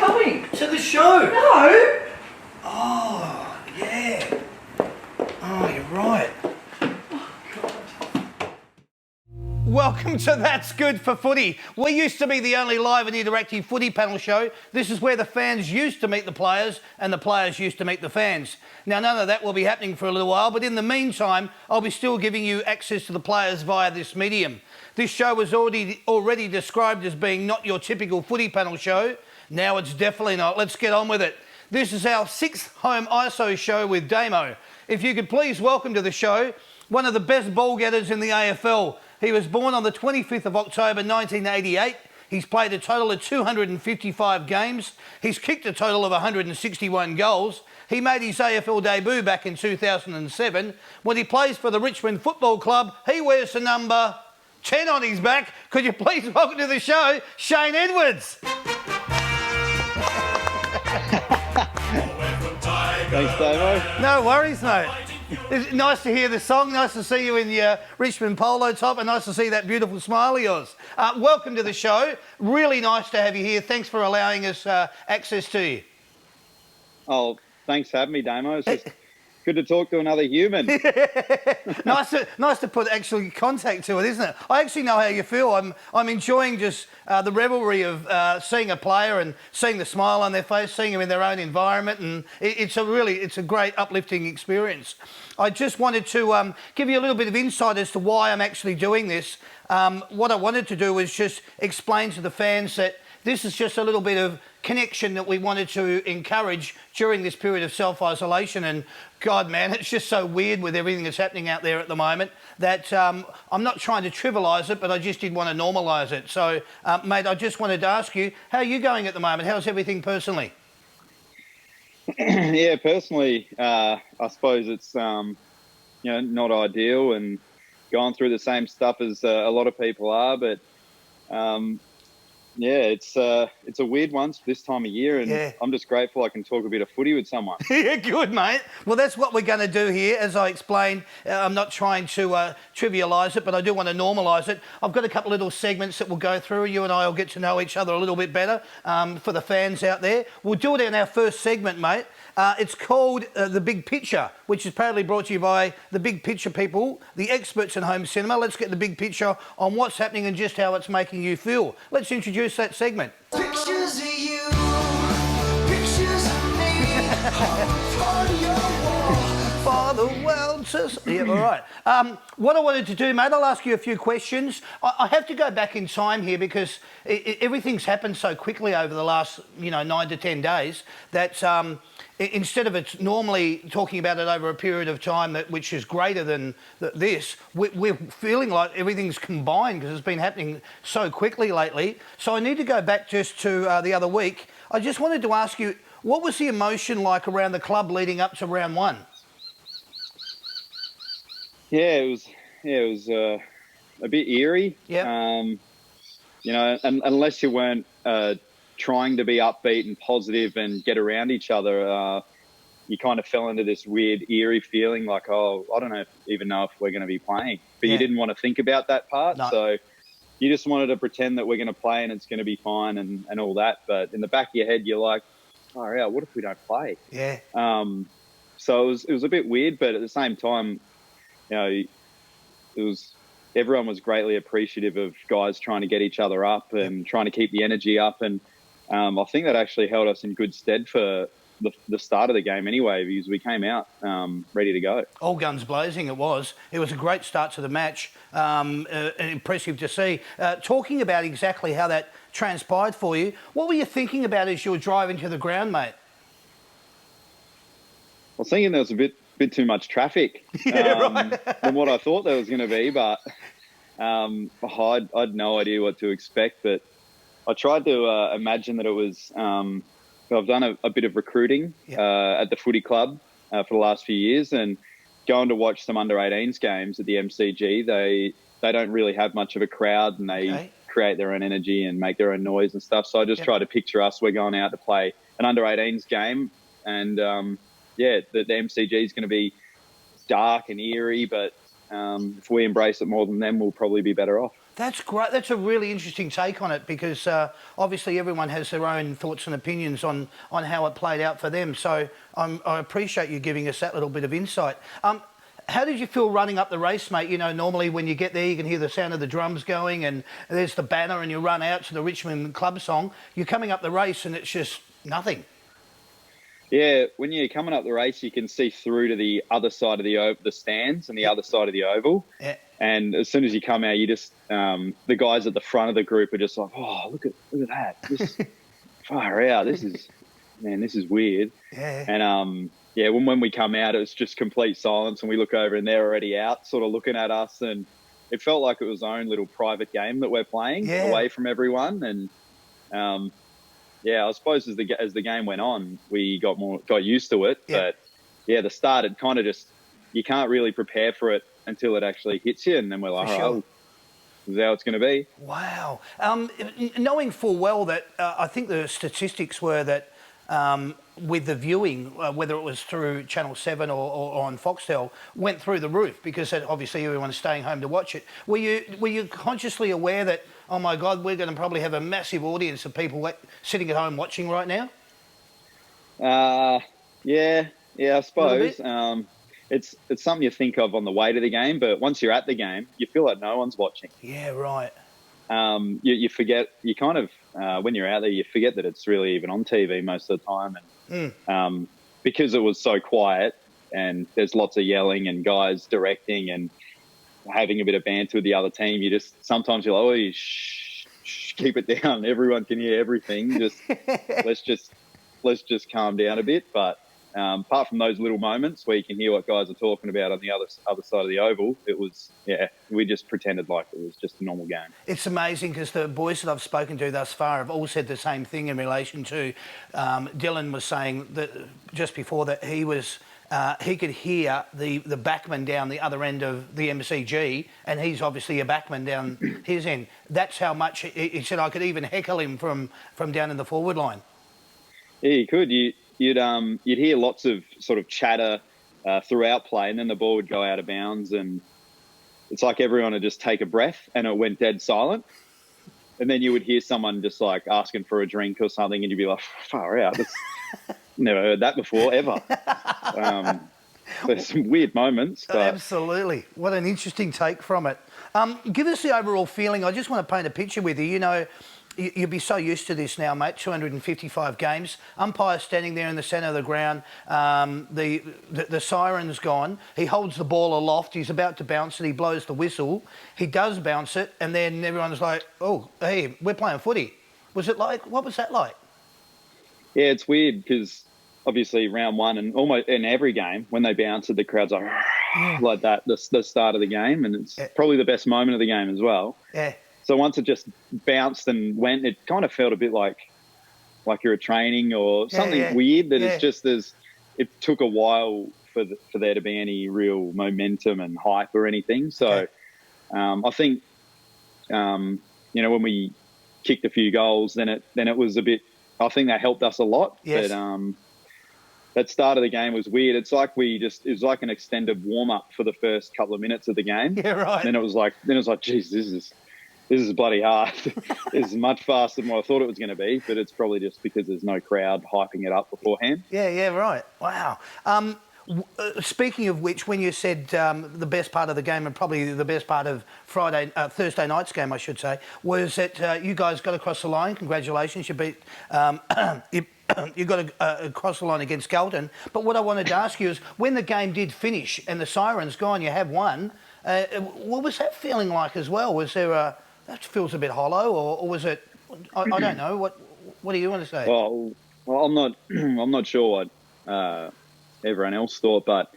going? To the show. No. Oh, yeah. Oh, you're right. Welcome to That's Good for Footy. We used to be the only live and interactive footy panel show. This is where the fans used to meet the players and the players used to meet the fans. Now, none of that will be happening for a little while, but in the meantime, I'll be still giving you access to the players via this medium. This show was already described as being not your typical footy panel show. Now it's definitely not. Let's get on with it. This is our 6th HOMEISO show with Damo. If you could please welcome to the show one of the best ball getters in the AFL. He was born on the 25th of October 1988. He's played a total of 255 games. He's kicked a total of 161 goals. He made his AFL debut back in 2007. When he plays for the Richmond Football Club, he wears the number 10 on his back. Could you please welcome to the show, Shane Edwards? Thanks, Damo. No worries, mate. It's nice to hear the song. Nice to see you in your Richmond polo top, and nice to see that beautiful smile of yours. Welcome to the show. Really nice to have you here. Thanks for allowing us access to you. Oh, thanks for having me, Damo. It's just good to talk to another human. Nice to put actually contact to it, isn't it? I actually know how you feel. I'm enjoying just the revelry of seeing a player and seeing the smile on their face, seeing them in their own environment, and it's a great uplifting experience. I just wanted to give you a little bit of insight as to why I'm actually doing this. What I wanted to do was just explain to the fans that this is just a little bit of connection that we wanted to encourage during this period of self-isolation. And God, man, it's just so weird with everything that's happening out there at the moment that I'm not trying to trivialise it, but I just did want to normalise it. So, mate, I just wanted to ask you, how are you going at the moment? How's everything personally? Yeah, personally, I suppose it's not ideal and going through the same stuff as a lot of people are, but yeah, it's a weird one this time of year, and yeah. I'm just grateful I can talk a bit of footy with someone. Yeah, good, mate. Well, that's what we're going to do here. As I explained, I'm not trying to trivialise it, but I do want to normalise it. I've got a couple of little segments that we'll go through. You and I will get to know each other a little bit better for the fans out there. We'll do it in our first segment, mate. It's called The Big Picture, which is proudly brought to you by the Big Picture people, the experts in home cinema. Let's get the big picture on what's happening and just how it's making you feel. Let's introduce that segment. Pictures of you, pictures of me, on your wall. For the world to... Yeah, all right. What I wanted to do, mate, I'll ask you a few questions. I have to go back in time here because everything's happened so quickly over the last, 9 to 10 days that... instead of it's normally talking about it over a period of time which is greater than this, we're feeling like everything's combined because it's been happening so quickly lately. So I need to go back just to the other week. I just wanted to ask you, what was the emotion like around the club leading up to round one? Yeah, it was a bit eerie. Yeah. And unless you weren't trying to be upbeat and positive and get around each other, you kind of fell into this weird, eerie feeling like, oh, I don't even know if we're going to be playing. But you didn't want to think about that part. No. So you just wanted to pretend that we're going to play and it's going to be fine and all that. But in the back of your head, you're like, oh, yeah, what if we don't play? Yeah. So it was a bit weird, but at the same time, everyone was greatly appreciative of guys trying to get each other up and trying to keep the energy up. And I think that actually held us in good stead for the start of the game anyway, because we came out ready to go. All guns blazing it was. It was a great start to the match, impressive to see. Talking about exactly how that transpired for you, what were you thinking about as you were driving to the ground, mate? I was thinking there was a bit too much traffic than what I thought there was going to be, but I had no idea what to expect. But I tried to imagine that it was. I've done a bit of recruiting at the footy club for the last few years, and going to watch some under-18s games at the MCG. They don't really have much of a crowd, and they create their own energy and make their own noise and stuff. So I just try to picture us. We're going out to play an under-18s game, and the MCG is going to be dark and eerie, but if we embrace it more than them, we'll probably be better off. That's great. That's a really interesting take on it because obviously everyone has their own thoughts and opinions on how it played out for them. So I appreciate you giving us that little bit of insight. How did you feel running up the race, mate? You know, normally when you get there, you can hear the sound of the drums going and there's the banner and you run out to the Richmond club song. You're coming up the race and it's just nothing. Yeah, when you're coming up the race, you can see through to the other side of the stands and the other side of the oval. Yeah. And as soon as you come out, you just the guys at the front of the group are just like, oh, look at that, this far out. This is weird. Yeah. And yeah, when we come out, it was just complete silence, and we look over and they're already out, sort of looking at us, and it felt like it was our own little private game that we're playing away from everyone. And yeah, I suppose as the game went on, we got used to it. Yeah. But yeah, the start, it kind of just, you can't really prepare for it until it actually hits you, and then we're like, oh, this is how it's going to be. Wow. Knowing full well that I think the statistics were that with the viewing, whether it was through Channel 7 or on Foxtel, went through the roof because obviously everyone's staying home to watch it. Were you consciously aware that, oh my God, we're going to probably have a massive audience of people sitting at home watching right now? Yeah, I suppose. It's something you think of on the way to the game, but once you're at the game, you feel like no one's watching. Yeah, right. You forget, you kind of, when you're out there, you forget that it's really even on TV most of the time. And because it was so quiet and there's lots of yelling and guys directing and having a bit of banter with the other team, sometimes you're like, oh, shh, keep it down. Everyone can hear everything. Let's just calm down a bit. But apart from those little moments where you can hear what guys are talking about on the other side of the oval, we just pretended like it was just a normal game. It's amazing because the boys that I've spoken to thus far have all said the same thing in relation to Dylan was saying that just before that he could hear the backman down the other end of the MCG, and he's obviously a backman down his end. That's how much he said I could even heckle him from down in the forward line. Yeah, you could. You'd hear lots of sort of chatter throughout play, and then the ball would go out of bounds, and it's like everyone would just take a breath, and it went dead silent. And then you would hear someone just like asking for a drink or something, and you'd be like, far out. Never heard that before, ever. There's some weird moments. But... Absolutely. What an interesting take from it. Give us the overall feeling. I just want to paint a picture with you. You know, you'll be so used to this now, mate. 255 games. Umpire standing there in the centre of the ground. The siren's gone. He holds the ball aloft. He's about to bounce it. He blows the whistle. He does bounce it, and then everyone's like, "Oh, hey, we're playing footy." Was it like? What was that like? Yeah, it's weird because obviously round one and almost in every game when they bounce it, the crowd's like that. The start of the game, and it's probably the best moment of the game as well. Yeah. So once it just bounced and went, it kind of felt a bit like you're at training or something weird that it's just it took a while for there to be any real momentum and hype or anything. So I think, when we kicked a few goals, then it was a bit, I think that helped us a lot. Yes. But that start of the game was weird. It's like it was like an extended warm up for the first couple of minutes of the game. Yeah, right. And then it was like, geez, this is bloody hard. This is much faster than what I thought it was going to be, but it's probably just because there's no crowd hyping it up beforehand. Yeah, right. Wow. Speaking of which, when you said the best part of the game and probably the best part of Thursday night's game, I should say, was that you guys got across the line. Congratulations, you beat. You got across the line against Galton. But what I wanted to ask you is, when the game did finish and the siren's gone, you have won. What was that feeling like as well? Was there that feels a bit hollow, or was it? I don't know. What do you want to say? Well, I'm not sure what everyone else thought, but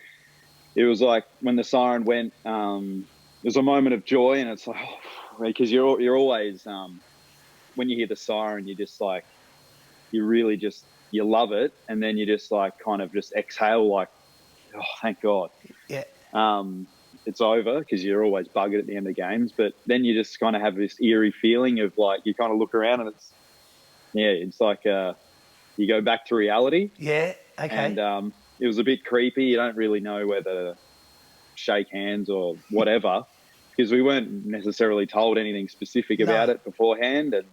it was like when the siren went, it was a moment of joy, and it's like, because you're always when you hear the siren, you just like, you really just, you love it, and then you just like kind of just exhale like, oh, thank God. Yeah. It's over, because you're always buggered at the end of games, but then you just kind of have this eerie feeling of like, you kind of look around and it's like you go back to reality. Yeah, okay. And it was a bit creepy. You don't really know whether to shake hands or whatever. because we weren't necessarily told anything specific about it beforehand. And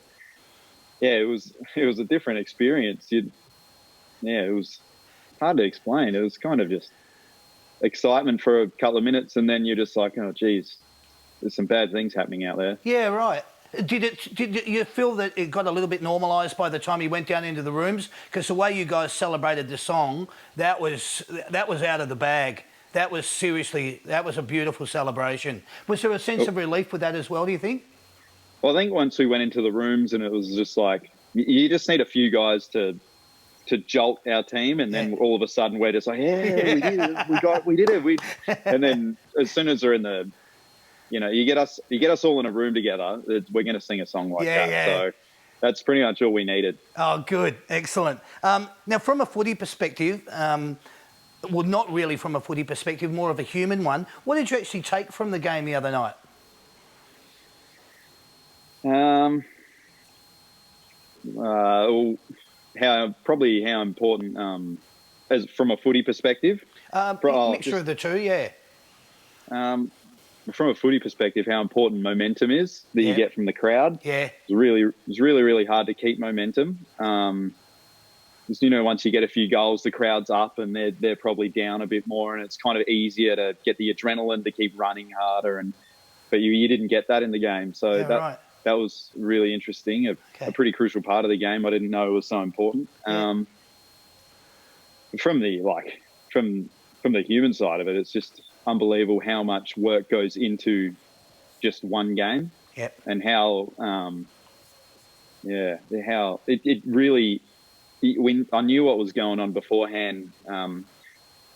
yeah, it was a different experience. It was hard to explain. It was kind of just excitement for a couple of minutes, and then you're just like, oh, geez, there's some bad things happening out there. Yeah, right. Did you feel that it got a little bit normalised by the time you went down into the rooms? Because the way you guys celebrated the song, that was out of the bag. That was a beautiful celebration. Was there a sense of relief with that as well, do you think? Well, I think once we went into the rooms and it was just like, you just need a few guys to jolt our team, and then all of a sudden we're just like, yeah, we did it. And then as soon as they're in the, you get us all in a room together, we're going to sing a song like that. Yeah. So that's pretty much all we needed. Oh, good. Excellent. Now, from a footy perspective, well, not really from a footy perspective, more of a human one, what did you actually take from the game the other night? How important, as from a footy perspective. Mixture of the two, yeah. From a footy perspective, how important momentum is that you get from the crowd. Yeah, it's really hard to keep momentum. Once you get a few goals, the crowd's up and they're probably down a bit more, and it's kind of easier to get the adrenaline to keep running harder. But you didn't get that in the game, so that was really interesting. A pretty crucial part of the game. I didn't know it was so important. From the human side of it, it's just unbelievable how much work goes into just one game. Yep. And how it really. I knew what was going on beforehand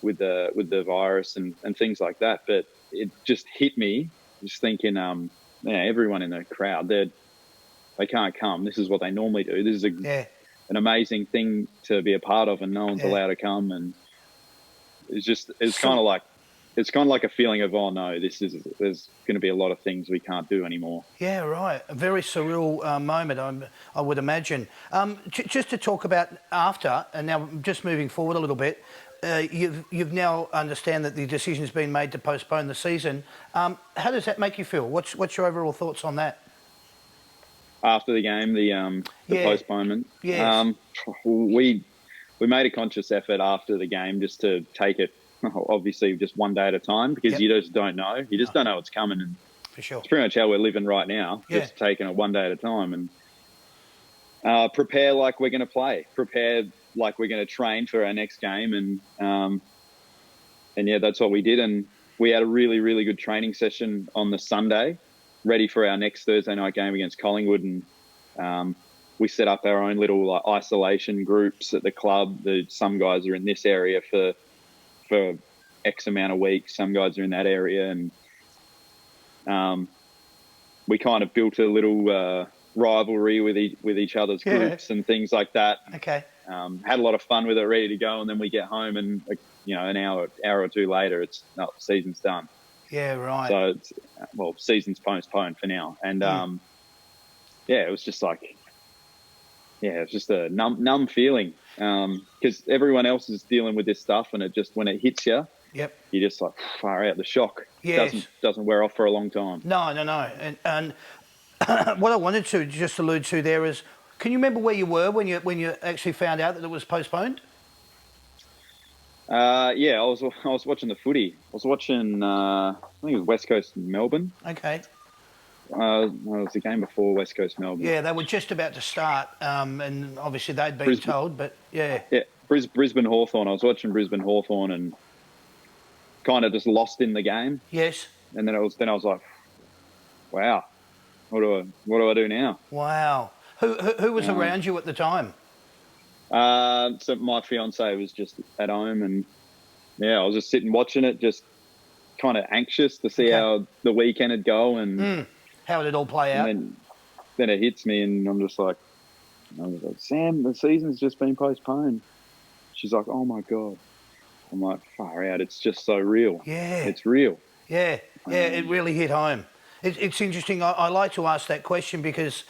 with the virus and things like that, but it just hit me just thinking, everyone in the crowd, they can't come. This is what they normally do. This is an amazing thing to be a part of, and no one's allowed to come. And it's kind of like a feeling of, oh no, there's going to be a lot of things we can't do anymore. Yeah, right. A very surreal moment, I would imagine. Just to talk about after, and now just moving forward a little bit, you've now understand that the decision's been made to postpone the season. How does that make you feel? What's your overall thoughts on that? After the game, the postponement. Yes. We made a conscious effort after the game just to take it, obviously, just one day at a time, because you just don't know. You just don't know what's coming. And for sure. It's pretty much how we're living right now, just taking it one day at a time, and prepare like we're going to play, prepare like we're going to train for our next game. And that's what we did. And we had a really, really good training session on the Sunday, ready for our next Thursday night game against Collingwood. And we set up our own little isolation groups at the club. Some guys are in this area for X amount of weeks. Some guys are in that area. And we kind of built a little rivalry with each other's groups and things like that. Okay. Had a lot of fun with it, ready to go. And then we get home and, an hour or two later, the season's done. Yeah, right. So, season's postponed for now. And, it was just like, it's just a numb feeling. Because everyone else is dealing with this stuff, and when it hits you, you're just like, far out. The shock doesn't wear off for a long time. No. And what I wanted to just allude to there is, can you remember where you were when you actually found out that it was postponed? I was watching the footy. I was watching, I think it was West Coast Melbourne. Okay. It was the game before West Coast Melbourne. Yeah, they were just about to start, and obviously they'd been told, but yeah. Yeah, Brisbane Hawthorn. I was watching Brisbane Hawthorn and kind of just lost in the game. Yes. And then I was like, wow, what do I do now? Wow. Who was around you at the time? So my fiance was just at home, and I was just sitting watching it, just kind of anxious to see how the weekend would go and how did it all play out. And then it hits me, and I'm just like, Sam, the season's just been postponed. She's like, oh my God. I'm like, far out. It's just so real. Yeah. It's real. Yeah. Yeah, it really hit home. It's interesting. I like to ask that question because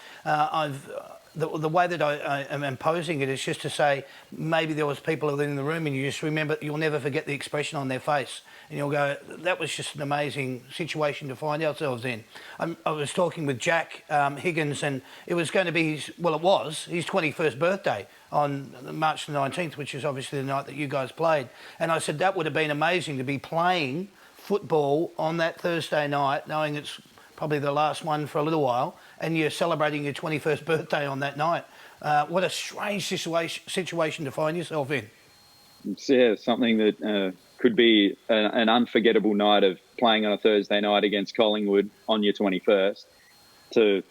the way that I am imposing it is just to say maybe there was people in the room and you just remember, you'll never forget the expression on their face, and you'll go, that was just an amazing situation to find ourselves in. I was talking with Jack Higgins, and it was going to be his 21st birthday on March the 19th, which is obviously the night that you guys played. And I said that would have been amazing to be playing football on that Thursday night, knowing it's probably the last one for a little while, and you're celebrating your 21st birthday on that night. What a strange situation to find yourself in. Yeah, something that could be an unforgettable night of playing on a Thursday night against Collingwood on your 21st, to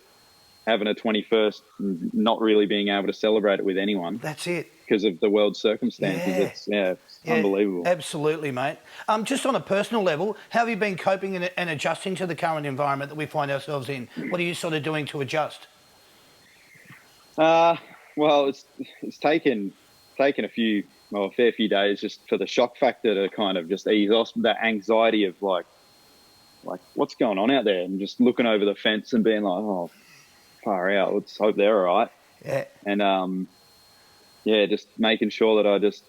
having a 21st and not really being able to celebrate it with anyone. That's it. Because of the world's circumstances. It's unbelievable. Absolutely, mate. Just on a personal level, how have you been coping and adjusting to the current environment that we find ourselves in? What are you sort of doing to adjust? Well, it's taken a fair few days just for the shock factor to kind of just ease off that anxiety of like what's going on out there, and just looking over the fence and being like, oh, far out. Let's hope they're all right. Yeah. And just making sure that I just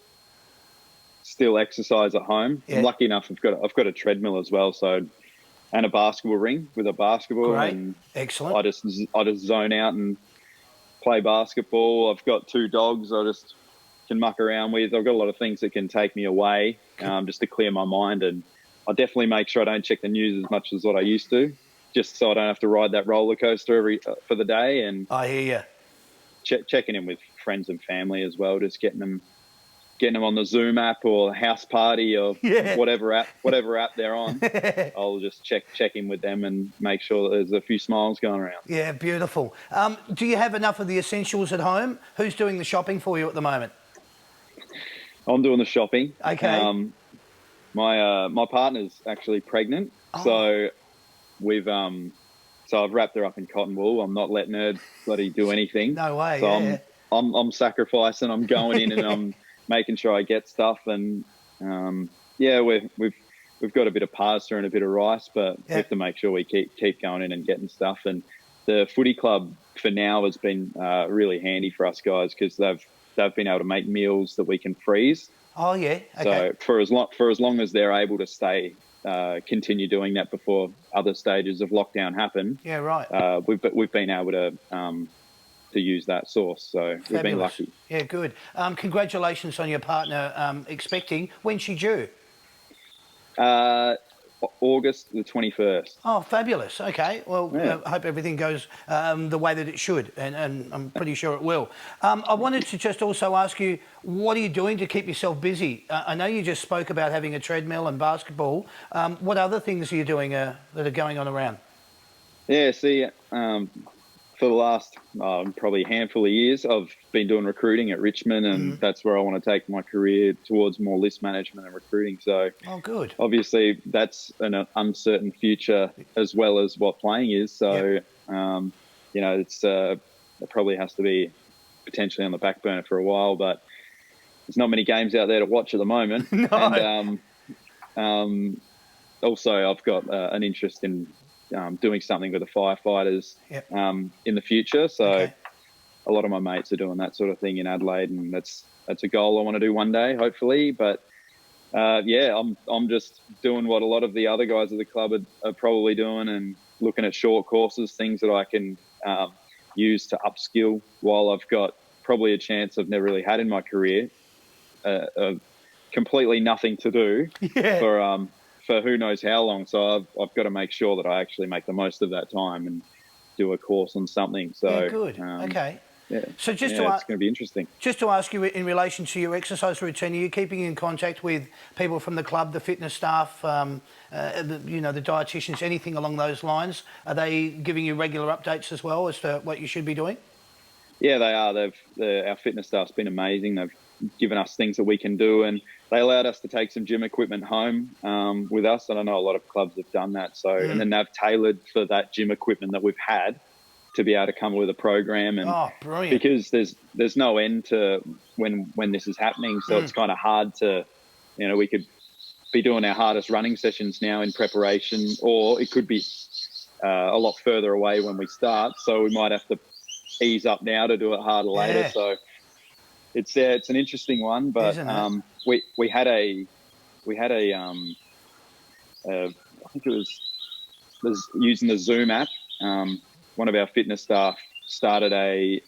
still exercise at home. Yeah. I'm lucky enough I've got a treadmill as well, and a basketball ring with a basketball. Great. And Excellent. I just zone out and play basketball. I've got 2 dogs I just can muck around with. I've got a lot of things that can take me away, just to clear my mind. And I definitely make sure I don't check the news as much as what I used to, just so I don't have to ride that roller coaster for the day. And I hear you. Checking in with friends and family as well, just getting them on the Zoom app or House Party or whatever app they're on. I'll just check in with them and make sure that there's a few smiles going around. Yeah, beautiful. Do you have enough of the essentials at home? Who's doing the shopping for you at the moment? I'm doing the shopping. Okay. My partner's actually pregnant, so we've so I've wrapped her up in cotton wool. I'm not letting her bloody do anything. No way. So yeah. I'm sacrificing. I'm going in and I'm making sure I get stuff. And we've got a bit of pasta and a bit of rice, but we have to make sure we keep going in and getting stuff. And the footy club for now has been really handy for us guys, because they've been able to make meals that we can freeze. Oh yeah. Okay. So for as long as they're able to continue doing that before other stages of lockdown happen. Yeah, right. We've been able to use that source, so we've been lucky. Yeah, good. Congratulations on your partner expecting. When's she due? August the 21st. Oh, fabulous. Okay. Well, I hope everything goes the way that it should, and I'm pretty sure it will. I wanted to just also ask you, what are you doing to keep yourself busy? I know you just spoke about having a treadmill and basketball. What other things are you doing that are going on around? Yeah, see, for the last probably handful of years, I've been doing recruiting at Richmond, and that's where I want to take my career, towards more list management and recruiting. So, good. Obviously, that's an uncertain future as well as what playing is. So, it probably has to be potentially on the back burner for a while, but there's not many games out there to watch at the moment. No. And also, I've got an interest in doing something with the firefighters in the future. So a lot of my mates are doing that sort of thing in Adelaide, and that's a goal I want to do one day, hopefully. But I'm just doing what a lot of the other guys at the club are probably doing, and looking at short courses, things that I can use to upskill while I've got probably a chance I've never really had in my career, of completely nothing to do for who knows how long. So I've got to make sure that I actually make the most of that time and do a course on something. So good. Okay. Yeah. So it's going to be interesting. Just to ask you, in relation to your exercise routine, are you keeping in contact with people from the club, the fitness staff, the dietitians, anything along those lines? Are they giving you regular updates as well as to what you should be doing? Yeah, they are. Our fitness staff's been amazing. They've given us things that we can do, and they allowed us to take some gym equipment home with us. And I know a lot of clubs have done that. So, and then they've tailored for that gym equipment that we've had to be able to come with a program. And brilliant. Because there's no end to when this is happening. So it's kind of hard to, we could be doing our hardest running sessions now in preparation, or it could be a lot further away when we start. So we might have to ease up now to do it harder later. Yeah. So it's an interesting one, but Isn't it? we had a I think it was using the Zoom app. One of our fitness staff started a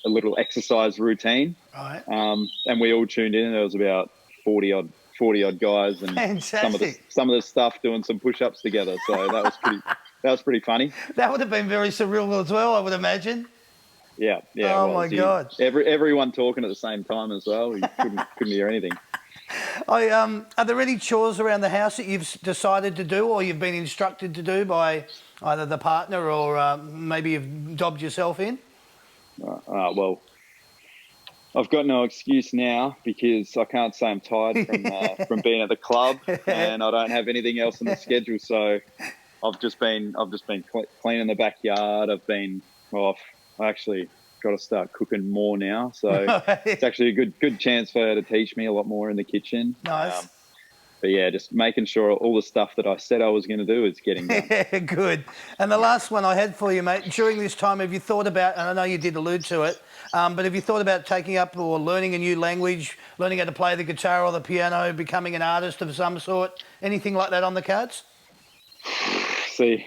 little exercise routine, Right. and we all tuned in. And there was about 40 odd guys, and Fantastic. some of the stuff doing some push-ups together. So that was pretty funny. That would have been very surreal as well, I would imagine. Yeah. Oh, it was. my God. Everyone talking at the same time as well. You couldn't hear anything. Are there any chores around the house that you've decided to do or you've been instructed to do by either the partner or maybe you've dobbed yourself in? Well, I've got no excuse now because I can't say I'm tired from being at the club, and I don't have anything else on the schedule. So I've just been cleaning the backyard. I actually got to start cooking more now. So it's actually a good chance for her to teach me a lot more in the kitchen. Nice. But yeah, just making sure all the stuff that I said I was going to do is getting done. Yeah, good. And the last one I had for you, mate, during this time, have you thought about, and I know you did allude to it, but have you thought about taking up or learning a new language, learning how to play the guitar or the piano, becoming an artist of some sort, anything like that on the cards? See,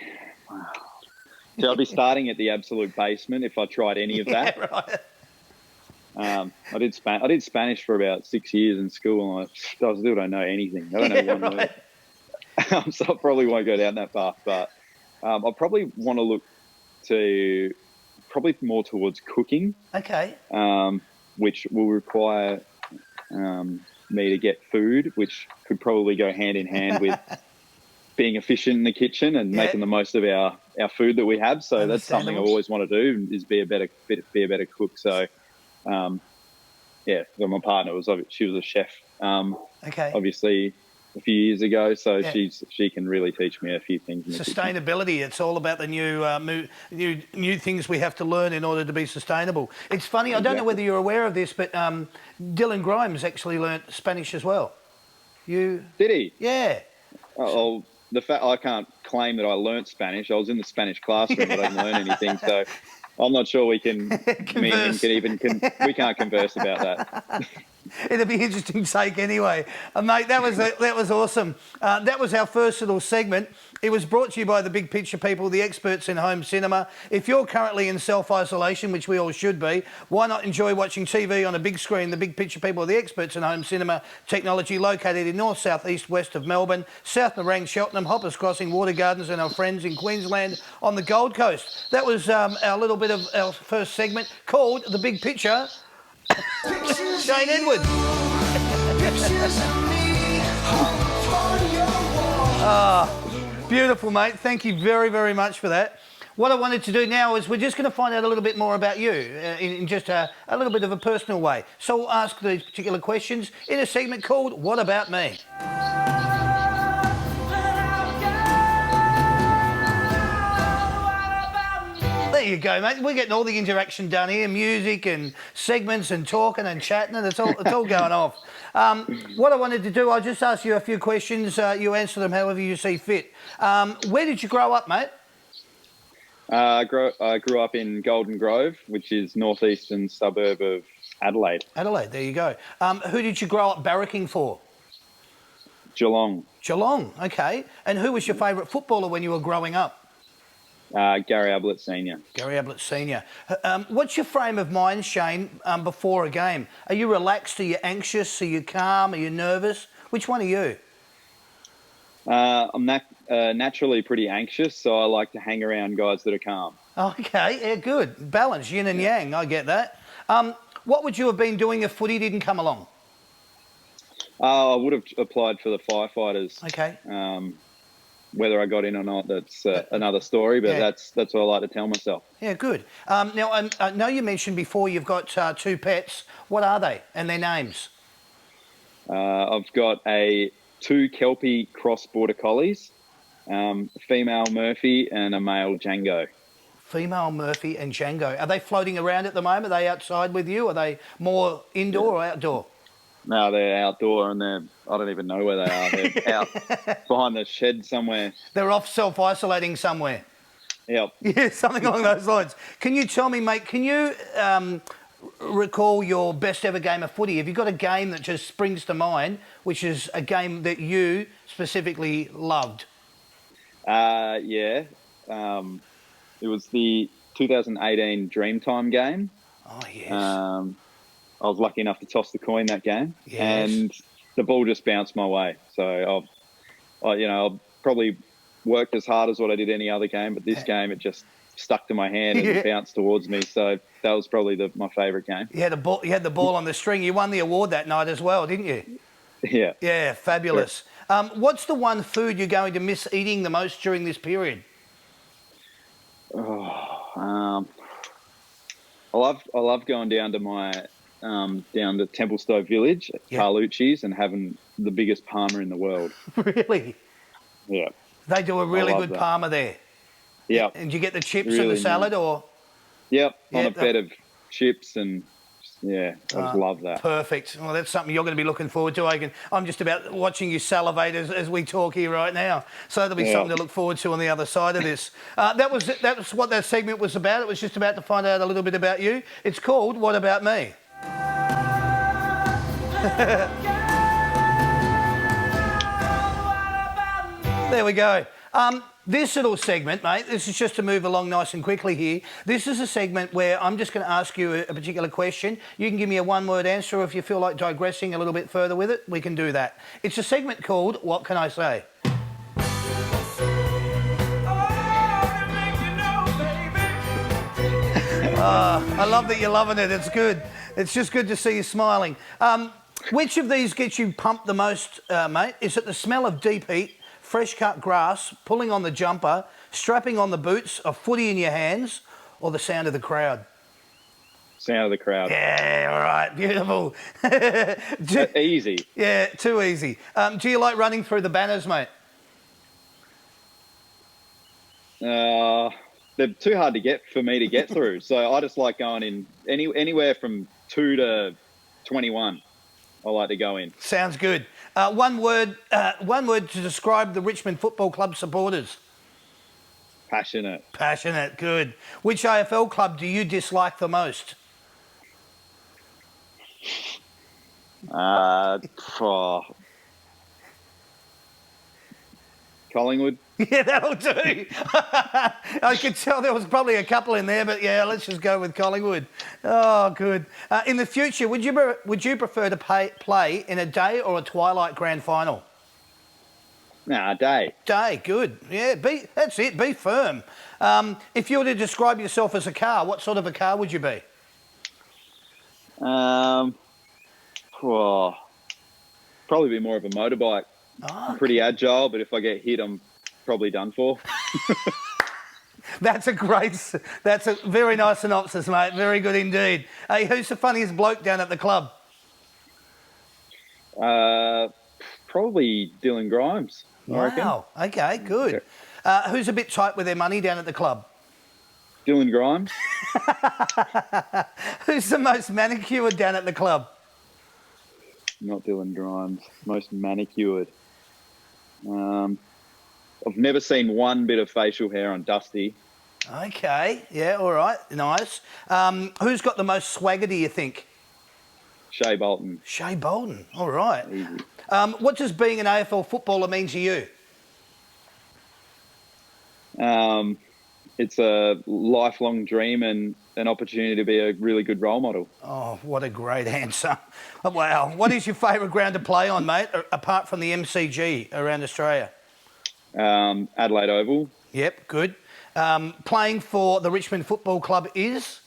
I'll be starting at the absolute basement if I tried any of that. Yeah, right. I did Spanish for about 6 years in school, and I still don't know anything. I don't know one word. So I probably won't go down that path, but I'll probably want to look to probably more towards cooking. Okay. Which will require me to get food, which could probably go hand in hand with being efficient in the kitchen and making the most of our food that we have. So that's something I always want to do, is be a better cook. So, so my partner she was a chef. Okay. Obviously a few years ago, so she can really teach me a few things. In the Sustainability. kitchen. It's all about the new things we have to learn in order to be sustainable. It's funny. I don't know whether you're aware of this, but Dylan Grimes actually learnt Spanish as well. Did he? Yeah. Oh, the fact I can't claim that I learnt Spanish. I was in the Spanish classroom, but I didn't learn anything. So I'm not sure we can. Me and him we can't converse about that. It'll be interesting take anyway. Mate, that was awesome. That was our first little segment. It was brought to you by the Big Picture people, the experts in home cinema. If you're currently in self-isolation, which we all should be, why not enjoy watching TV on a big screen? The Big Picture people are the experts in home cinema technology, located in north, south, east, west of Melbourne, South Nerang, Cheltenham, Hoppers Crossing, Water Gardens, and our friends in Queensland on the Gold Coast. That was our little bit of our first segment called The Big Picture. Shane Edwards. Beautiful, mate. Thank you very, very much for that. What I wanted to do now is we're just going to find out a little bit more about you in just a little bit of a personal way. So we'll ask these particular questions in a segment called What About Me? There you go, mate. We're getting all the interaction done here, music and segments and talking and chatting, and it's all going off. What I wanted to do, I'll just ask you a few questions. You answer them however you see fit. Where did you grow up, mate? I grew up in Golden Grove, which is northeastern suburb of Adelaide. Adelaide, there you go. Who did you grow up barracking for? Geelong. Geelong, okay. And who was your favourite footballer when you were growing up? Gary Ablett Senior. Gary Ablett Senior. What's your frame of mind, Shane, before a game? Are you relaxed? Are you anxious? Are you calm? Are you nervous? Which one are you? I'm naturally pretty anxious, so I like to hang around guys that are calm. Okay, yeah, good. Balance, yin and yang, I get that. What would you have been doing if footy didn't come along? I would have applied for the firefighters. Okay. Whether I got in or not, that's another story, but that's what I like to tell myself. Yeah, good. Now, I know you mentioned before you've got 2 pets. What are they and their names? I've got 2 Kelpie cross border collies, a female Murphy and a male Django. Female Murphy and Django. Are they floating around at the moment? Are they outside with you? Are they more indoor or outdoor? No, they're outdoor, and I don't even know where they are. They're out behind the shed somewhere. They're off self-isolating somewhere. Yep. Yeah, something along those lines. Can you tell me, mate, can you recall your best ever game of footy? Have you got a game that just springs to mind, which is a game that you specifically loved? Yeah. It was the 2018 Dreamtime game. Oh, yes. I was lucky enough to toss the coin that game, Yes. and the ball just bounced my way. So I probably worked as hard as what I did any other game, but this game it just stuck to my hand and bounced towards me. So that was probably my favourite game. You had the ball on the string. You won the award that night as well, didn't you? Yeah. Yeah, fabulous. What's the one food you're going to miss eating the most during this period? I love going down to my down to Templestowe Village at Carlucci's and having the biggest parma in the world. Really? Yeah. They do a really good that. parma there. Yeah. And do you get the chips Really and the nice. salad, or? Yep. Yeah, On a bed of chips and I just love that. Perfect. Well, that's something you're going to be looking forward to. I'm just about watching you salivate as we talk here right now. So there'll be something to look forward to on the other side of this. That was what that segment was about. It was just about to find out a little bit about you. It's called What About Me? There we go. This little segment, mate, this is just to move along nice and quickly here. This is a segment where I'm just going to ask you a particular question. You can give me a one-word answer, or if you feel like digressing a little bit further with it, we can do that. It's a segment called What Can I Say? I love that you're loving it. It's good. It's just good to see you smiling. Which of these gets you pumped the most, mate? Is it the smell of deep heat, fresh cut grass, pulling on the jumper, strapping on the boots, a footy in your hands, or the sound of the crowd? Sound of the crowd. Yeah, all right, beautiful. Easy. Yeah, too easy. Do you like running through the banners, mate? They're too hard to get for me to get through. So I just like going in anywhere from 2 to 21. I like to go in. Sounds good. One word to describe the Richmond Football Club supporters. Passionate. Passionate, good. Which AFL club do you dislike the most? Collingwood. Yeah, that'll do. I could tell there was probably a couple in there, but yeah, let's just go with Collingwood. Oh, good. In the future, would you prefer to play in a day or a twilight grand final? Nah, day. Day, good. Yeah, that's it. Be firm. If you were to describe yourself as a car, what sort of a car would you be? Probably be more of a motorbike. I'm pretty agile, but if I get hit, I'm probably done for. That's a very nice synopsis, mate. Very good indeed. Hey, who's the funniest bloke down at the club? Probably Dylan Grimes. I reckon. Wow. Okay, good. Who's a bit tight with their money down at the club? Dylan Grimes. Who's the most manicured down at the club? Not Dylan Grimes. Most manicured. I've never seen one bit of facial hair on Dusty. Okay, yeah, all right, nice. Who's got the most swagger, do you think? Shea Bolton. Shea Bolton, all right. Easy. What does being an AFL footballer mean to you? It's a lifelong dream and an opportunity to be a really good role model. Oh, what a great answer. Wow. What is your favourite ground to play on, mate, apart from the MCG around Australia? Adelaide Oval. Yep, good. Playing for the Richmond Football Club is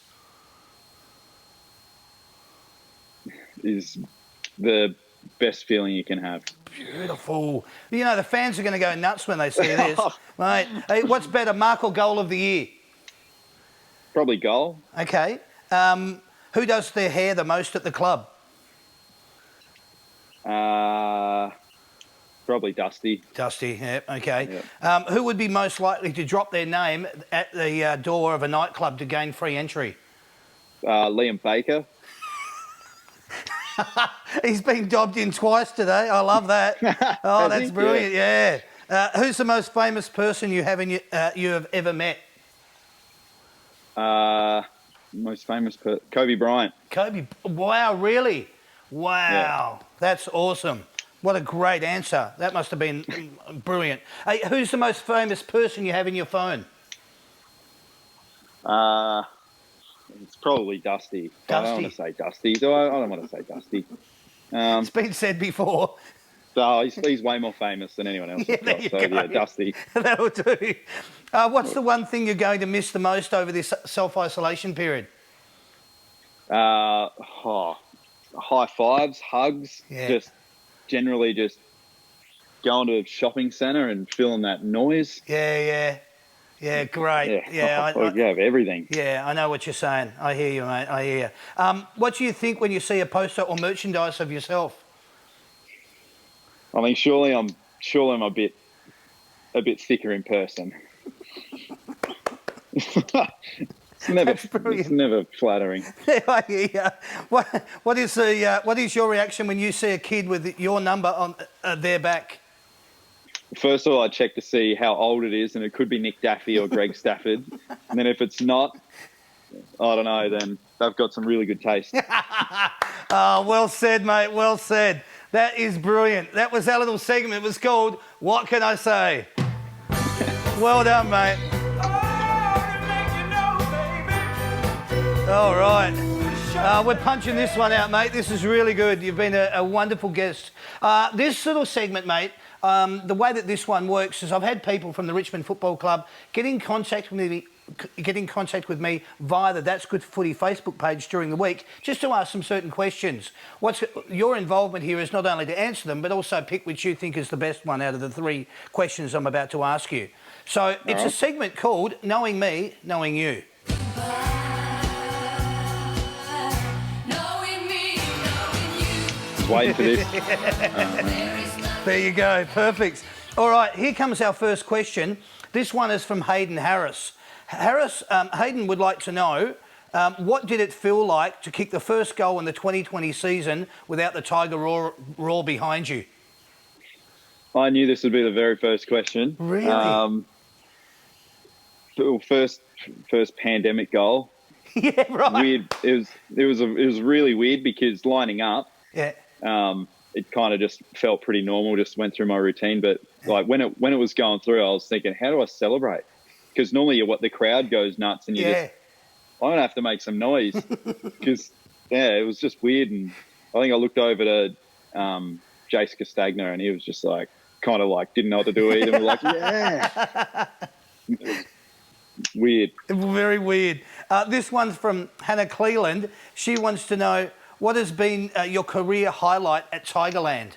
the best feeling you can have. beautiful. You know, the fans are going to go nuts when they see this. Mate, hey, what's better, mark or goal of the year? Probably goal. Okay. Who does their hair the most at the club? Probably Dusty. Dusty, yeah, okay. Yeah. Who would be most likely to drop their name at the door of a nightclub to gain free entry? Liam Baker. He's been dobbed in twice today. I love that. Oh, that's brilliant, yeah. Who's the most famous person you have ever met? Most famous Kobe Bryant. Kobe. Wow, really? Wow. That's awesome. What a great answer. That must have been brilliant. Hey, who's the most famous person you have in your phone? It's probably Dusty. Dusty. I don't want to say Dusty. So I don't want to say Dusty. It's been said before. So he's way more famous than anyone else. There you go. Yeah, Dusty. That'll do. What's the one thing you're going to miss the most over this self-isolation period? High fives, hugs, Yeah. just generally just going to a shopping centre and feeling that noise. Yeah, great. Yeah, I have everything. Yeah, I know what you're saying. I hear you, mate. I hear you. What do you think when you see a poster or merchandise of yourself? I mean, surely I'm a bit thicker in person. It's never flattering. I hear you. What is your reaction when you see a kid with your number on their back? First of all, I check to see how old it is, and it could be Nick Daffy or Greg Stafford. And then if it's not, I don't know, then they've got some really good taste. Oh, well said, mate. Well said. That is brilliant. That was our little segment. It was called What Can I Say? Well done, mate. All right. We're punching this one out, mate. This is really good. You've been a wonderful guest. This little segment, mate, the way that this one works is I've had people from the Richmond Football Club get in contact with me via the That's Good Footy Facebook page during the week just to ask some certain questions. Your involvement here is not only to answer them, but also pick which you think is the best one out of the 3 questions I'm about to ask you. So it's a segment called Knowing Me, Knowing You. Waiting for this. There you go, perfect. All right, here comes our first question. This one is from Hayden Harris. Hayden would like to know, what did it feel like to kick the first goal in the 2020 season without the Tiger roar behind you? I knew this would be the very first question. Really? First pandemic goal. Yeah, right. Weird. It was really weird because lining up. Yeah. It kind of just felt pretty normal. Just went through my routine, but like when it was going through, I was thinking, how do I celebrate? Because normally the crowd goes nuts, and I'm gonna have to make some noise because it was just weird. And I think I looked over to Jace Castagna, and he was just like kind of like didn't know what to do either. And we're like, yeah, weird, very weird. This one's from Hannah Cleland. She wants to know, what has been your career highlight at Tigerland?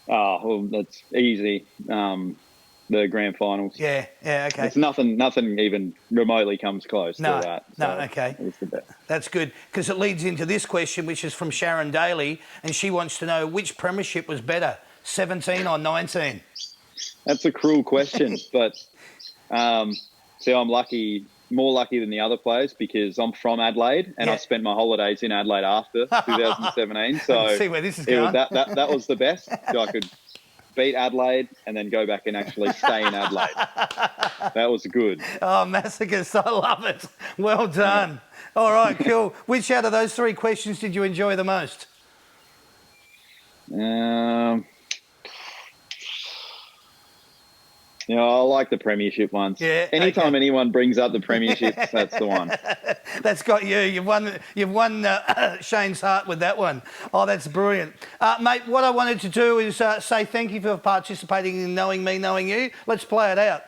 Oh, well, that's easy. The grand finals. Yeah, okay. It's nothing even remotely comes close to that. No, okay. It's the best. That's good, because it leads into this question, which is from Sharon Daly, and she wants to know which premiership was better, 17 or 19? That's a cruel question, but see, I'm more lucky than the other players because I'm from Adelaide and I spent my holidays in Adelaide after 2017. So see where this is going. That was the best. So I could beat Adelaide and then go back and actually stay in Adelaide. That was good. Oh, masochist, I love it. Well done. All right, cool. Which out of those 3 questions did you enjoy the most? I like the premiership ones. Yeah. Anytime anyone brings up the premiership, that's the one. That's got you. You've won Shane's heart with that one. Oh, that's brilliant. Mate, what I wanted to do is say thank you for participating in Knowing Me, Knowing You. Let's play it out.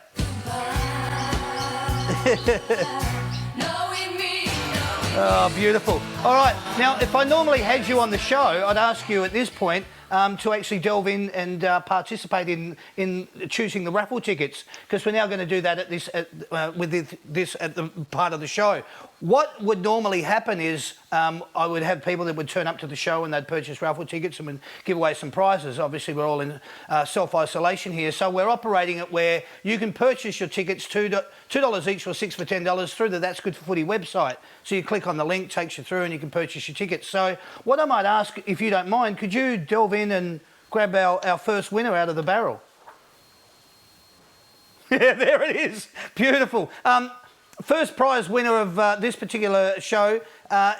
Oh, beautiful. All right. Now, if I normally had you on the show, I'd ask you at this point to actually delve in and participate in choosing the raffle tickets, because we're now going to do that at this at the part of the show. What would normally happen is I would have people that would turn up to the show and they'd purchase raffle tickets and would give away some prizes. Obviously, we're all in self-isolation here, so we're operating it where you can purchase your tickets $2 each or 6 for $10 through the That's Good for Footy website. So you click on the link, takes you through, and you can purchase your tickets. So what I might ask, if you don't mind, could you delve in and grab our first winner out of the barrel? Yeah, there it is. Beautiful. First prize winner of this particular show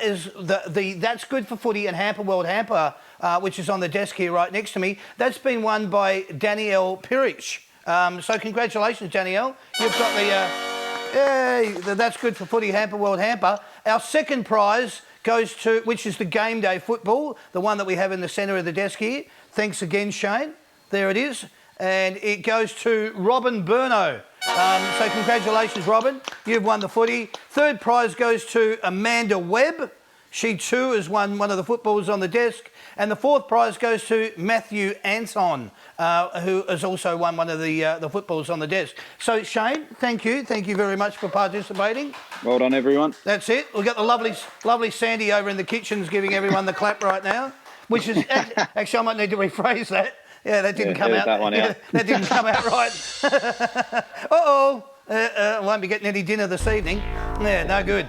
is the That's Good for Footy and Hamper World Hamper, which is on the desk here right next to me. That's been won by Danielle Pirich. So congratulations, Danielle. You've got the That's Good for Footy Hamper World Hamper. Our second prize goes to, which is the Game Day Football, the one that we have in the centre of the desk here. Thanks again, Shane. There it is. And it goes to Robin Burno. So congratulations, Robin. You've won the footy. Third prize goes to Amanda Webb. She too has won one of the footballs on the desk. And the fourth prize goes to Matthew Anton, who has also won one of the footballs on the desk. So Shane, thank you. Thank you very much for participating. Well done, everyone. That's it. We've got the lovely Sandy over in the kitchens giving everyone the clap right now, which is... Actually, I might need to rephrase that. Yeah, that didn't come out. That one out. That didn't come out right. I won't be getting any dinner this evening. Yeah, no good.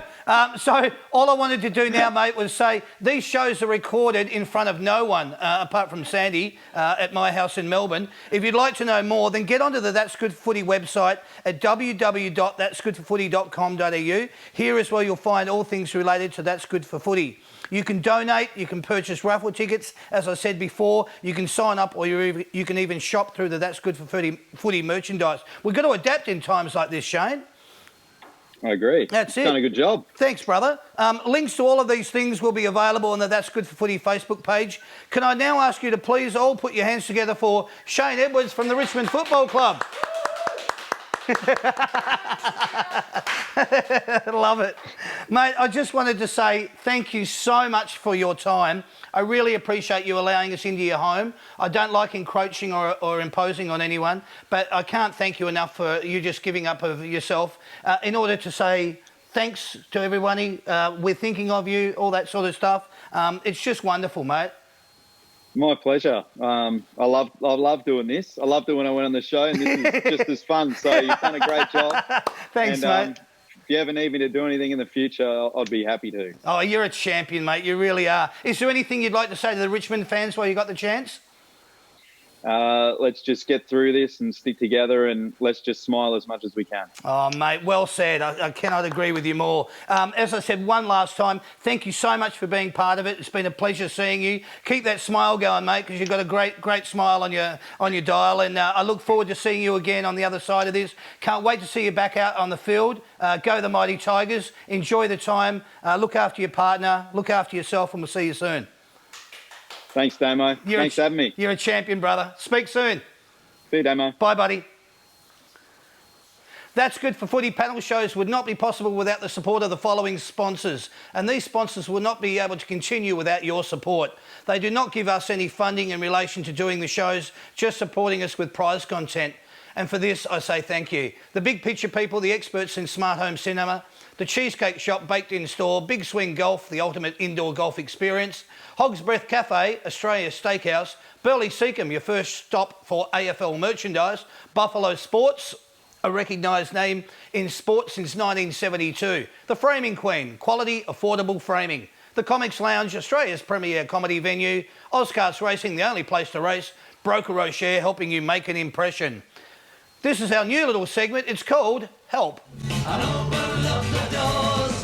So all I wanted to do now, mate, was say these shows are recorded in front of no one, apart from Sandy, at my house in Melbourne. If you'd like to know more, then get onto the That's Good for Footy website at www.that'sgoodforfooty.com.au. Here as well you'll find all things related to That's Good for Footy. You can donate, you can purchase raffle tickets, as I said before, you can sign up, or you can even shop through the That's Good for Footy merchandise. We've got to adapt in times like this, Shane. I agree. That's it. You've done a good job. Thanks, brother. Links to all of these things will be available on the That's Good for Footy Facebook page. Can I now ask you to please all put your hands together for Shane Edwards from the Richmond Football Club? Love it. Mate, I just wanted to say thank you so much for your time. I really appreciate you allowing us into your home. I don't like encroaching or imposing on anyone, but I can't thank you enough for you just giving up of yourself in order to say thanks to everybody. We're thinking of you, all that sort of stuff. It's just wonderful, mate. My pleasure. I love doing this. I loved it when I went on the show, and this is just as fun. So you've done a great job. Thanks, mate. If you ever need me to do anything in the future, I'd be happy to. Oh, you're a champion, mate. You really are. Is there anything you'd like to say to the Richmond fans while you got the chance? Let's just get through this and stick together, and let's just smile as much as we can. Oh, mate, well said. I cannot agree with you more. As I said one last time, thank you so much for being part of it. It's been a pleasure seeing you. Keep that smile going, mate, because you've got a great smile on your dial, and I look forward to seeing you again on the other side of this. Can't wait to see you back out on the field. Go the Mighty Tigers. Enjoy the time. Look after your partner. Look after yourself, and we'll see you soon. Thanks, Damo. Thanks for having me. You're a champion, brother. Speak soon. See you, Damo. Bye, buddy. That's Good for Footy panel shows would not be possible without the support of the following sponsors. And these sponsors will not be able to continue without your support. They do not give us any funding in relation to doing the shows, just supporting us with prize content. And for this, I say thank you. The Big Picture people, the experts in smart home cinema, the Cheesecake Shop, Baked In Store, Big Swing Golf, the ultimate indoor golf experience, Hog's Breath Cafe, Australia's Steakhouse, Burley Seacombe, your first stop for AFL merchandise, Buffalo Sports, a recognised name in sport since 1972, The Framing Queen, quality, affordable framing, The Comics Lounge, Australia's premier comedy venue, Oscar's Racing, the only place to race, BrokerrocheR, helping you make an impression. This is our new little segment. It's called Help. I'll open up the doors.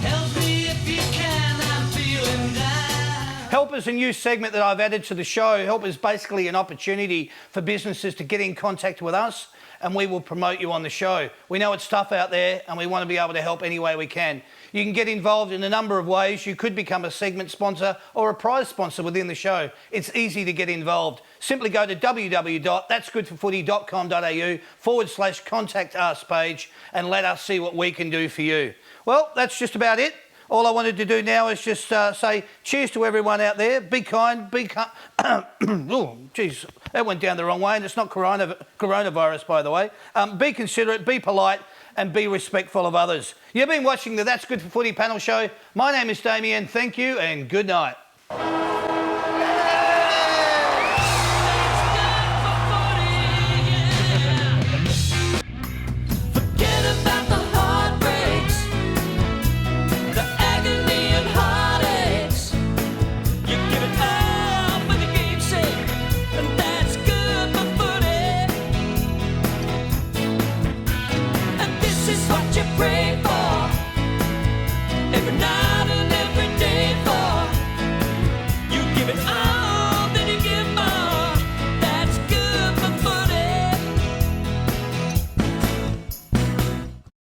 Help me if you can, I'm feeling down. Help is a new segment that I've added to the show. Help is basically an opportunity for businesses to get in contact with us, and we will promote you on the show. We know it's tough out there, and we want to be able to help any way we can. You can get involved in a number of ways. You could become a segment sponsor or a prize sponsor within the show. It's easy to get involved. Simply go to www.that'sgoodforfooty.com.au/contact us page and let us see what we can do for you. Well, that's just about it. All I wanted to do now is just say cheers to everyone out there. Be kind, be kind. Oh, geez, that went down the wrong way, and it's not coronavirus, by the way. Be considerate, be polite, and be respectful of others. You've been watching the That's Good for Footy panel show. My name is Damien. Thank you, and good night.